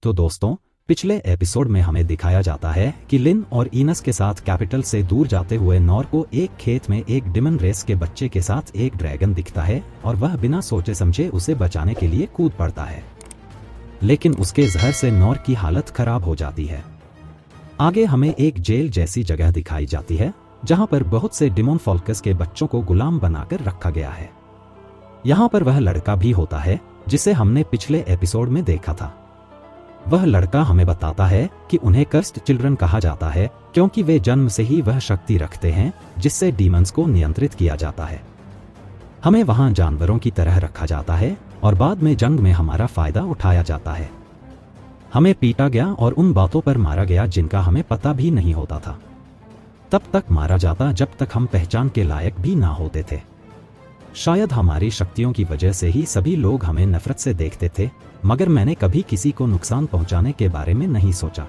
तो दोस्तों, पिछले एपिसोड में हमें दिखाया जाता है कि लिन और इनस के साथ कैपिटल से दूर जाते हुए नॉर को एक खेत में एक डिमन रेस के बच्चे के साथ एक ड्रैगन दिखता है और वह बिना सोचे समझे उसे बचाने के लिए कूद पड़ता है, लेकिन उसके जहर से नॉर की हालत खराब हो जाती है। आगे हमें एक जेल जैसी जगह दिखाई जाती है जहां पर बहुत से डिमोन फॉल्कस के बच्चों को गुलाम बनाकर रखा गया है। यहाँ पर वह लड़का भी होता है जिसे हमने पिछले एपिसोड में देखा था। वह लड़का हमें बताता है कि उन्हें कर्स्ड चिल्ड्रन कहा जाता है क्योंकि वे जन्म से ही वह शक्ति रखते हैं जिससे डीमंस को नियंत्रित किया जाता है। हमें वहां जानवरों की तरह रखा जाता है और बाद में जंग में हमारा फायदा उठाया जाता है। हमें पीटा गया और उन बातों पर मारा गया जिनका हमें पता भी नहीं होता था। तब तक मारा जाता जब तक हम पहचान के लायक भी ना होते थे। शायद हमारी शक्तियों की वजह से ही सभी लोग हमें नफरत से देखते थे, मगर मैंने कभी किसी को नुकसान पहुंचाने के बारे में नहीं सोचा।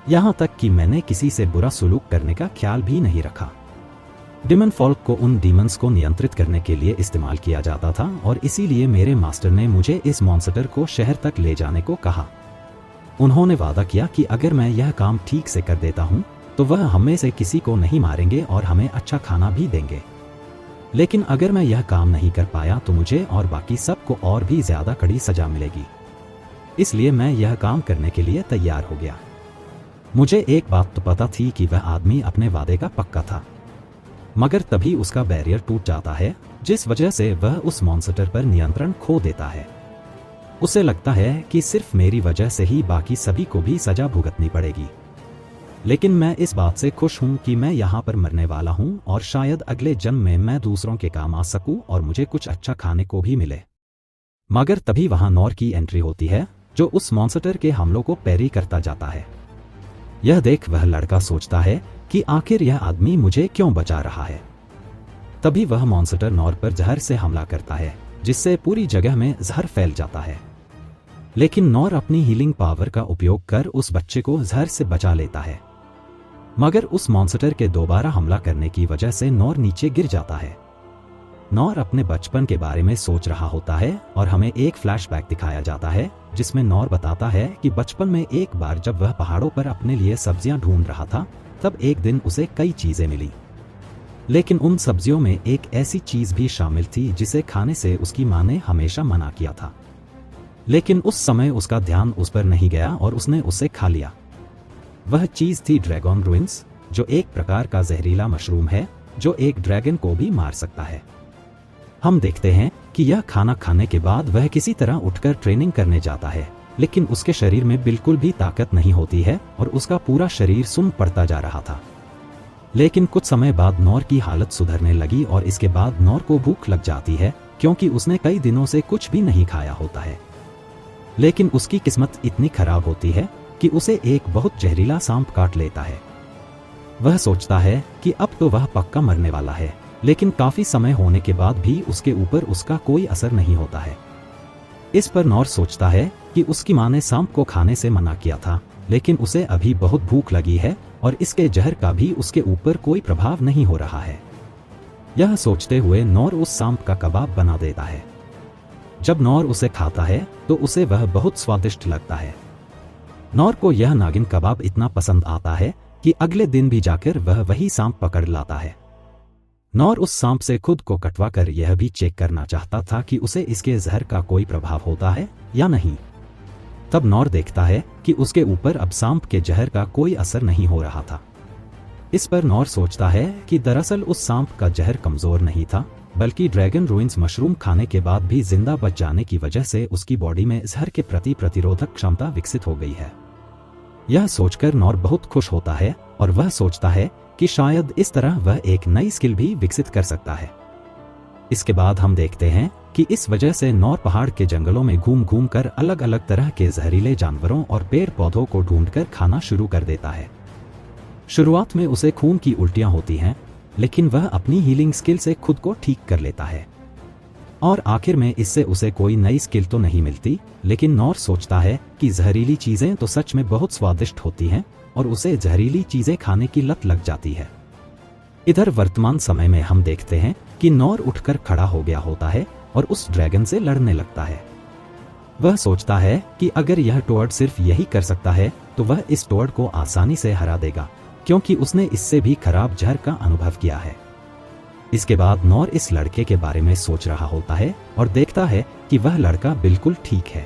यहाँ तक कि मैंने किसी से बुरा सलूक करने का ख्याल भी नहीं रखा। डिमन फॉल्क को उन डीमंस को नियंत्रित करने के लिए इस्तेमाल किया जाता था और इसीलिए मेरे मास्टर ने मुझे इस मॉन्स्टर को शहर तक ले जाने को कहा। उन्होंने वादा किया कि अगर मैं यह काम ठीक से कर देता हूँ तो वह हमें से किसी को नहीं मारेंगे और हमें अच्छा खाना भी देंगे। लेकिन अगर मैं यह काम नहीं कर पाया तो मुझे और बाकी सबको और भी ज्यादा कड़ी सजा मिलेगी। इसलिए मैं यह काम करने के लिए तैयार हो गया। मुझे एक बात तो पता थी कि वह आदमी अपने वादे का पक्का था, मगर तभी उसका बैरियर टूट जाता है जिस वजह से वह उस मॉन्स्टर पर नियंत्रण खो देता है। उसे लगता है कि सिर्फ मेरी वजह से ही बाकी सभी को भी सजा भुगतनी पड़ेगी। लेकिन मैं इस बात से खुश हूं कि मैं यहाँ पर मरने वाला हूं और शायद अगले जन्म में मैं दूसरों के काम आ सकूं और मुझे कुछ अच्छा खाने को भी मिले। मगर तभी वहां नॉर की एंट्री होती है जो उस मॉन्स्टर के हमलों को पैरी करता जाता है। यह देख वह लड़का सोचता है कि आखिर यह आदमी मुझे क्यों बचा रहा है। तभी वह मॉन्स्टर नॉर पर जहर से हमला करता है जिससे पूरी जगह में जहर फैल जाता है। लेकिन नॉर अपनी हीलिंग पावर का उपयोग कर उस बच्चे को जहर से बचा लेता है, मगर उस मॉन्स्टर के दोबारा हमला करने की वजह से नॉर नीचे गिर जाता है। नॉर अपने बचपन के बारे में सोच रहा होता है और हमें एक फ्लैशबैक दिखाया जाता है जिसमें नॉर बताता है कि बचपन में एक बार जब वह पहाड़ों पर अपने लिए सब्जियां ढूंढ रहा था तब एक दिन उसे कई चीजें मिली, लेकिन उन सब्जियों में एक ऐसी चीज भी शामिल थी जिसे खाने से उसकी मां ने हमेशा मना किया था। लेकिन उस समय उसका ध्यान उस पर नहीं गया और उसने उसे खा लिया। वह चीज थी ड्रैगन रूइंस, जो एक प्रकार का जहरीला मशरूम है जो एक ड्रैगन को भी मार सकता है। हम देखते हैं कि यह खाना खाने के बाद वह किसी तरह उठकर ट्रेनिंग करने जाता है, लेकिन उसके शरीर में बिल्कुल भी ताकत नहीं होती है और उसका पूरा शरीर सुन्न पड़ता जा रहा था। लेकिन कुछ समय बाद नॉर की हालत सुधरने लगी और इसके बाद नॉर को भूख लग जाती है क्योंकि उसने कई दिनों से कुछ भी नहीं खाया होता है। लेकिन उसकी किस्मत इतनी खराब होती है कि उसे एक बहुत जहरीला सांप काट लेता है। वह सोचता है कि अब तो वह पक्का मरने वाला है, लेकिन काफी समय होने के बाद भी उसके ऊपर उसका कोई असर नहीं होता है। इस पर नॉर सोचता है कि उसकी मां ने सांप को खाने से मना किया था, लेकिन उसे अभी बहुत भूख लगी है और इसके जहर का भी उसके ऊपर कोई प्रभाव नहीं हो रहा है। यह सोचते हुए नॉर उस सांप का कबाब बना देता है। जब नॉर उसे खाता है तो उसे वह बहुत स्वादिष्ट लगता है। नॉर को यह नागिन कबाब इतना पसंद आता है कि अगले दिन भी जाकर वह वही सांप पकड़ लाता है। नॉर उस सांप से खुद को कटवा कर यह भी चेक करना चाहता था कि उसे इसके जहर का कोई प्रभाव होता है या नहीं। तब नॉर देखता है कि उसके ऊपर अब सांप के जहर का कोई असर नहीं हो रहा था। इस पर नॉर सोचता है कि दरअसल उस सांप का जहर कमजोर नहीं था, बल्कि ड्रैगन रूइंस मशरूम खाने के बाद भी जिंदा बच जाने की वजह से उसकी बॉडी में जहर के प्रति प्रतिरोधक क्षमता विकसित हो गई है। यह सोचकर नॉर बहुत खुश होता है और वह सोचता है कि शायद इस तरह वह एक नई स्किल भी विकसित कर सकता है। इसके बाद हम देखते हैं कि इस वजह से नॉर पहाड़ के जंगलों में घूम घूम कर अलग अलग तरह के जहरीले जानवरों और पेड़ पौधों को ढूंढकर खाना शुरू कर देता है। शुरुआत में उसे खून की उल्टियां होती हैं, लेकिन वह अपनी हीलिंग स्किल से खुद को ठीक कर लेता है और आखिर में इससे उसे कोई नई स्किल तो नहीं मिलती, लेकिन नॉर सोचता है कि जहरीली चीजें तो सच में बहुत स्वादिष्ट होती हैं और उसे जहरीली चीजें खाने की लत लग जाती है। इधर वर्तमान समय में हम देखते हैं कि नॉर उठकर खड़ा हो गया होता है और उस ड्रैगन से लड़ने लगता है। वह सोचता है कि अगर यह टोर्ड सिर्फ यही कर सकता है तो वह इस टोर्ड को आसानी से हरा देगा, क्योंकि उसने इससे भी खराब जहर का अनुभव किया है। इसके बाद नॉर इस लड़के के बारे में सोच रहा होता है और देखता है कि वह लड़का बिल्कुल ठीक है।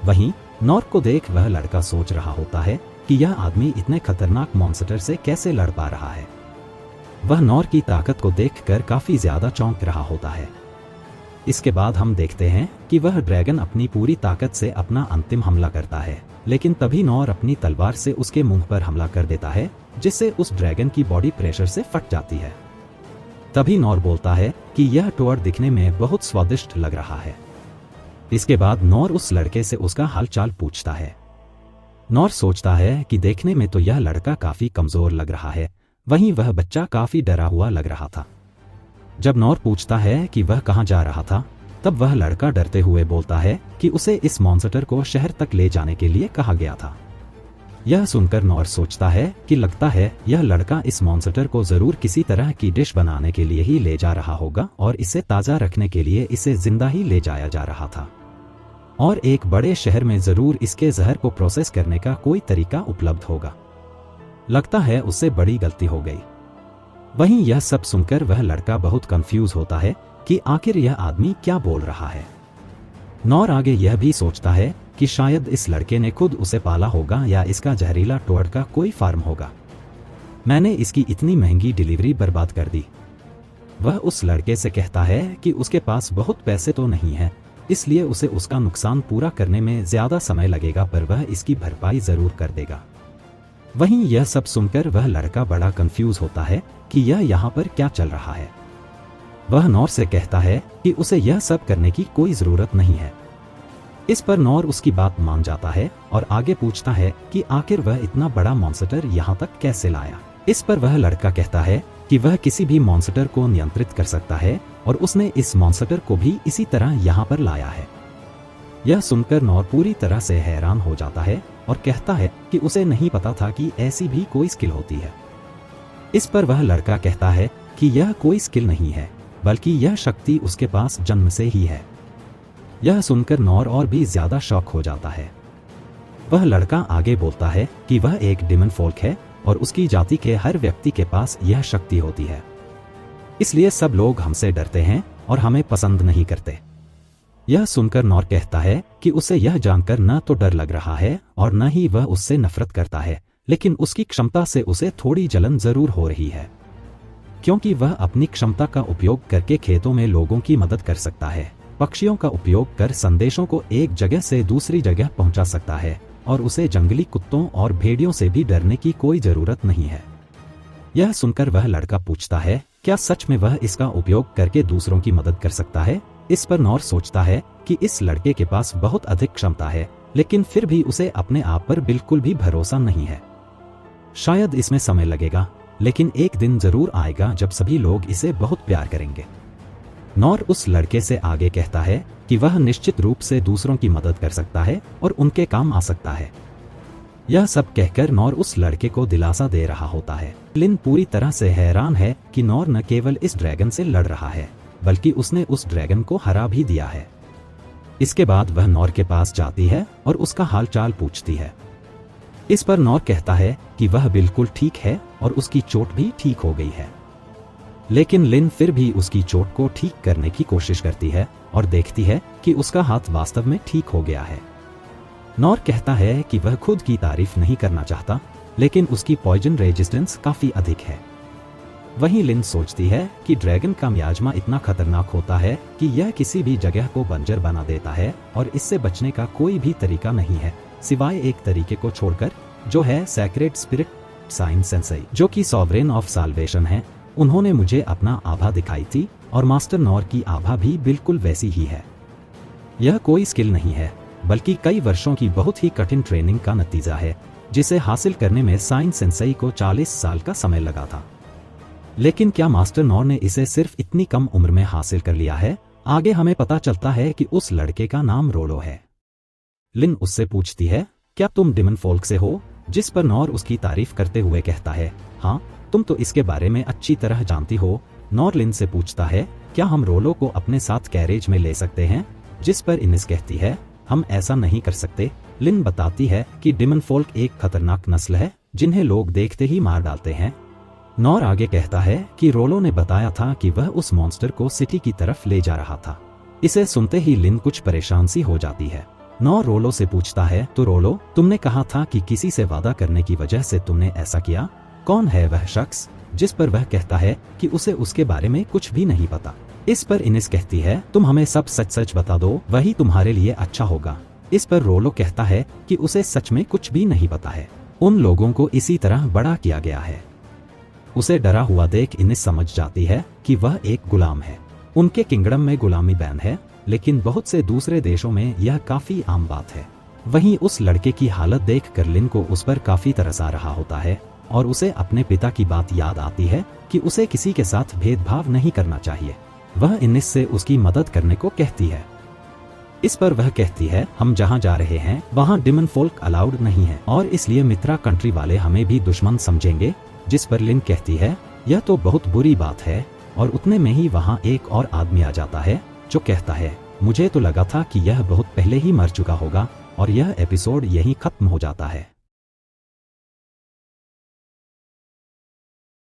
वहीं नॉर को देख वह लड़का सोच रहा होता है कि यह आदमी इतने खतरनाक मॉन्स्टर से कैसे लड़ पा रहा है। वह नॉर की ताकत को देखकर काफी ज्यादा चौंक रहा होता है। इसके बाद हम देखते हैं कि वह ड्रैगन अपनी पूरी ताकत से अपना अंतिम हमला करता है, लेकिन तभी नॉर अपनी तलवार से उसके मुंह पर हमला कर देता है, जिससे उस ड्रैगन की बॉडी प्रेशर से फट जाती है। तभी नॉर बोलता है कि यह टोर्ड दिखने में बहुत स्वादिष्ट लग रहा है। इसके बाद नॉर उस लड़के से उसका हालचाल पूछता है। नॉर सोचता है कि देखने में तो यह लड़का काफी कमजोर लग रहा है, वहीं वह बच्चा काफी डरा हुआ लग रहा था। जब नॉर पूछता है कि वह कहां जा रहा था, तब वह लड़का डरते हुए बोलता है कि उसे इस मॉन्स्टर को शहर तक ले जाने के लिए कहा गया था। यह सुनकर नॉर सोचता है कि लगता है यह लड़का इस मॉन्स्टर को जरूर किसी तरह की डिश बनाने के लिए ही ले जा रहा होगा और इसे ताज़ा रखने के लिए इसे जिंदा ही ले जाया जा रहा था, और एक बड़े शहर में जरूर इसके जहर को प्रोसेस करने का कोई तरीका उपलब्ध होगा। लगता है उससे बड़ी गलती हो गई। वहीं यह सब सुनकर वह लड़का बहुत कंफ्यूज होता है कि आखिर यह आदमी क्या बोल रहा है। नॉर आगे यह भी सोचता है कि शायद इस लड़के ने खुद उसे पाला होगा या इसका जहरीला टोर्ड का कोई फार्म होगा। मैंने इसकी इतनी महंगी डिलीवरी बर्बाद कर दी। वह उस लड़के से कहता है कि उसके पास बहुत पैसे तो नहीं है, इसलिए उसे उसका नुकसान पूरा करने में ज्यादा समय लगेगा, पर वह इसकी भरपाई जरूर कर देगा। वहीं यह सब सुनकर वह लड़का बड़ा कंफ्यूज होता है कि यह यहाँ पर क्या चल रहा है। वह नॉर से कहता है कि उसे यह सब करने की कोई जरूरत नहीं है। इस पर नॉर उसकी बात मान जाता है और आगे पूछता है कि आखिर वह इतना बड़ा मॉन्स्टर यहाँ तक कैसे लाया। इस पर वह लड़का कहता है कि वह किसी भी मॉन्स्टर को नियंत्रित कर सकता है और उसने इस मॉन्स्टर को भी इसी तरह यहाँ पर लाया है। यह सुनकर नॉर पूरी तरह से हैरान हो जाता है और कहता है कि उसे नहीं पता था कि ऐसी भी कोई स्किल होती है। इस पर वह लड़का कहता है कि यह कोई स्किल नहीं है, बल्कि यह शक्ति उसके पास जन्म से ही है। यह सुनकर नॉर और भी ज्यादा शॉक हो जाता है। वह लड़का आगे बोलता है कि वह एक डिमन फोल्क है और उसकी जाति के हर व्यक्ति के पास यह शक्ति होती है, इसलिए सब लोग हमसे डरते हैं और हमें पसंद नहीं करते। यह सुनकर नॉर कहता है कि उसे यह जानकर न तो डर लग रहा है और न ही वह उससे नफरत करता है, लेकिन उसकी क्षमता से उसे थोड़ी जलन जरूर हो रही है, क्योंकि वह अपनी क्षमता का उपयोग करके खेतों में लोगों की मदद कर सकता है, पक्षियों का उपयोग कर संदेशों को एक जगह से दूसरी जगह पहुंचा सकता है, और उसे जंगली कुत्तों और भेड़ियों से भी डरने की कोई जरूरत नहीं है। यह सुनकर वह लड़का पूछता है, क्या सच में वह इसका उपयोग करके दूसरों की मदद कर सकता है। इस पर नॉर सोचता है कि इस लड़के के पास बहुत अधिक क्षमता है, लेकिन फिर भी उसे अपने आप पर बिल्कुल भी भरोसा नहीं है। शायद इसमें समय लगेगा, लेकिन एक दिन जरूर आएगा जब सभी लोग इसे बहुत प्यार करेंगे। नॉर उस लड़के से आगे कहता है कि वह निश्चित रूप से दूसरों की मदद कर सकता है और उनके काम आ सकता है। यह सब कहकर नॉर उस लड़के को दिलासा दे रहा होता है। लिन पूरी तरह से हैरान है कि नॉर न केवल इस ड्रैगन से लड़ रहा है, बल्कि उसने उस ड्रैगन को हरा भी दिया है। इसके बाद वह नॉर के पास जाती है और उसका हालचाल पूछती है। इस पर नॉर कहता है कि वह बिल्कुल ठीक है और उसकी चोट भी ठीक हो गई है। लेकिन लिन फिर भी उसकी चोट को ठीक करने की कोशिश करती है और देखती है कि उसका हाथ वास्तव में ठीक हो गया है। नॉर कहता है कि वह खुद की तारीफ नहीं करना चाहता, लेकिन उसकी पॉइजन रेजिस्टेंस काफी अधिक है। वहीं लिन सोचती है कि ड्रैगन का मियाजमा इतना खतरनाक होता है कि यह किसी भी जगह को बंजर बना देता है और इससे बचने का कोई भी तरीका नहीं है, सिवाय एक तरीके को छोड़कर, जो है सैक्रेड स्पिरिट साइन सेंसेई, जो कि सॉवरेन ऑफ साल्वेशन है। उन्होंने मुझे अपना आभा दिखाई थी और मास्टर नॉर की आभा भी बिल्कुल वैसी ही है। यह कोई स्किल नहीं है, बल्कि कई वर्षों की बहुत ही कठिन ट्रेनिंग का नतीजा है, जिसे हासिल करने में साइन सेंसेई को 40 साल का समय लगा था। लेकिन क्या मास्टर नॉर ने इसे सिर्फ इतनी कम उम्र में हासिल कर लिया है? आगे हमें पता चलता है कि उस लड़के का नाम रोलो है। लिन उससे पूछती है, क्या तुम डिमन फोल्क से हो? जिस पर नॉर उसकी तारीफ करते हुए कहता है, हाँ, तुम तो इसके बारे में अच्छी तरह जानती हो। नॉर लिन से पूछता है, क्या हम रोलो को अपने साथ कैरेज में ले सकते हैं? जिस पर इनिस कहती है, हम ऐसा नहीं कर सकते। लिन बताती है कि डिमन फोल्क एक खतरनाक नस्ल है जिन्हें लोग देखते ही मार डालते हैं। नॉर आगे कहता है कि रोलो ने बताया था कि वह उस मॉन्स्टर को सिटी की तरफ ले जा रहा था। इसे सुनते ही लिन कुछ परेशान सी हो जाती है। नॉर रोलो से पूछता है, तो रोलो, तुमने कहा था कि किसी से वादा करने की वजह से तुमने ऐसा किया। कौन है वह शख्स? जिस पर वह कहता है कि उसे उसके बारे में कुछ भी नहीं पता। इस पर इनिस कहती है, तुम हमें सब सच सच बता दो, वही तुम्हारे लिए अच्छा होगा। इस पर रोलो कहता है कि उसे सच में कुछ भी नहीं पता है। उन लोगों को इसी तरह बड़ा किया गया है। उसे डरा हुआ देख इनिस समझ जाती है कि वह एक गुलाम है। उनके किंगडम में गुलामी बैन है, लेकिन बहुत से दूसरे देशों में यह काफी आम बात है। वहीं उस लड़के की हालत देखकर लिन को उस पर काफी तरस आ रहा होता है और उसे अपने पिता की बात याद आती है कि उसे किसी के साथ भेदभाव नहीं करना चाहिए। वह इनिस से उसकी मदद करने को कहती है। इस पर वह कहती है, हम जहाँ जा रहे हैं वहाँ डिमन फोल्क अलाउड नहीं है और इसलिए मित्रा कंट्री वाले हमें भी दुश्मन समझेंगे। जिस पर लिन कहती है, यह तो बहुत बुरी बात है। और उतने में ही वहाँ एक और आदमी आ जाता है जो कहता है, मुझे तो लगा था कि यह बहुत पहले ही मर चुका होगा। और यह एपिसोड यहीं खत्म हो जाता है।